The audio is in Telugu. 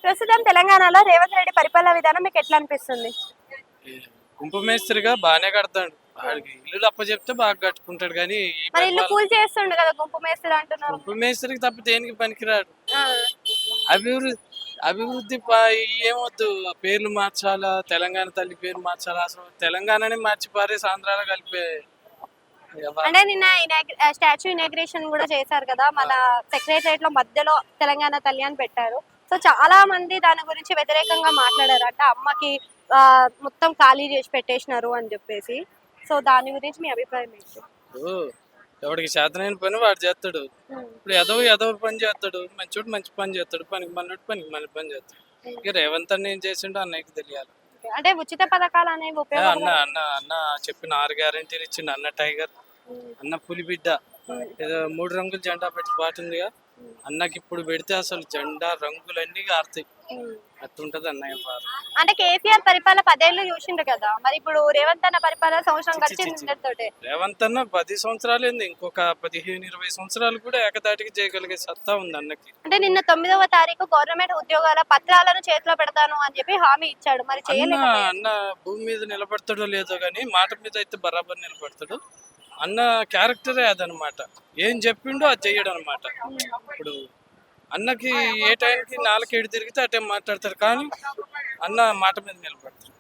ప్రస్తుతం తెలంగాణలో రేవంత్ రెడ్డి పరిపాలన విధానం మీకు ఎట్లా అనిపిస్తుంది? కుంభమేస్త్రిగా బాగానే కడతాడు. వాడికి ఇల్లు అప్పచెప్తే బాగా కట్టుకుంటాడు. కానీ ఈ మరి ఇల్లు పరిపాలన కూల్ చేస్తుండు కదా, గుంపు మేస్త్రి అంటున్నారు. కుంభమేస్త్రికి తప్ప దేనికి పనికిరాడు. ఆ, అభివృద్ధి అభివృద్ధి ఏమొద్దు. పేర్లు మార్చాలా, తెలంగాణ తల్లి పేరు మార్చాలా, అసలు తెలంగాణని మార్చి పారేసి ఆంధ్రాలో కలిపే అంటే నిన్న స్టాచ్యూ ఇనాగ్రేషన్ కూడా చేశారు కదా, మన సెక్రటరియట్ లో మధ్యలో తెలంగాణ తల్లి అని పెట్టారు. సో చాలా మంది దాని గురించి వ్యతిరేకంగా మాట్లాడారు. అంటే అమ్మకి మొత్తం ఖాళీ చేసి పెట్టేసినారు అని చెప్పేసి. సో దాని గురించి మీ అభిప్రాయం ఏంటి? ఇప్పుడు ఎవడికి చేతనైన పని వాడు చేస్తాడు. ఇప్పుడు ఎదవ పని చేస్తాడు, మంచోడు మంచి పని చేస్తాడు, పనికి పనికి మన పని చేస్తాడు. ఇక రేవంత్ అన్న ఏం చేసిండో అన్నయ్యకి తెలియాలి. అంటే ఉచిత పథకాలు అనేవి అన్న ఉపయోగం. అన్న చెప్పిన 6 గ్యారెంటీలు ఇచ్చిండు. అన్న టైగర్, అన్న పులి బిడ్డ, ఏదో 3 రంగుల జెండా పెట్టి పాటుందిగా. అన్నకి ఇప్పుడు పెడితే అసలు జెండా రంగులన్నీ ఆరుతాయి. అట్టుంటది అన్నయ్య పాట. అంటే కేసీఆర్ పరిపాలన 10 ఏళ్ళు చూసిండు కదా, మరి ఇప్పుడు రేవంత్ అన్న పరిపాలన సంవత్సరం గడిచింది. రేవంత్ అన్న 10 సంవత్సరాలు ఏంది, ఇంకొక 15-20 సంవత్సరాలు కూడా ఏకదాటికి చేయగలిగే సత్తా ఉంది అన్నకి. అంటే నిన్న 9వ తారీఖు గవర్నమెంట్ ఉద్యోగాల పత్రాలను చేతిలో పెడతాను అని చెప్పి హామీ ఇచ్చాడు. మరి అన్న చేయలేదు. అన్న భూమి మీద నిలబడతాడో లేదో గానీ మాట మీద అయితే బరాబర్ నిలబడతాడు. అన్న క్యారెక్టరే అదనమాట. ఏం చెప్పిండో అది చెయ్యడు అనమాట. ఇప్పుడు అన్నకి ఏ టైంకి 4 తిరిగితే ఆ టైం మాట్లాడతారు, కానీ అన్న మాట మీద నిలబడతారు.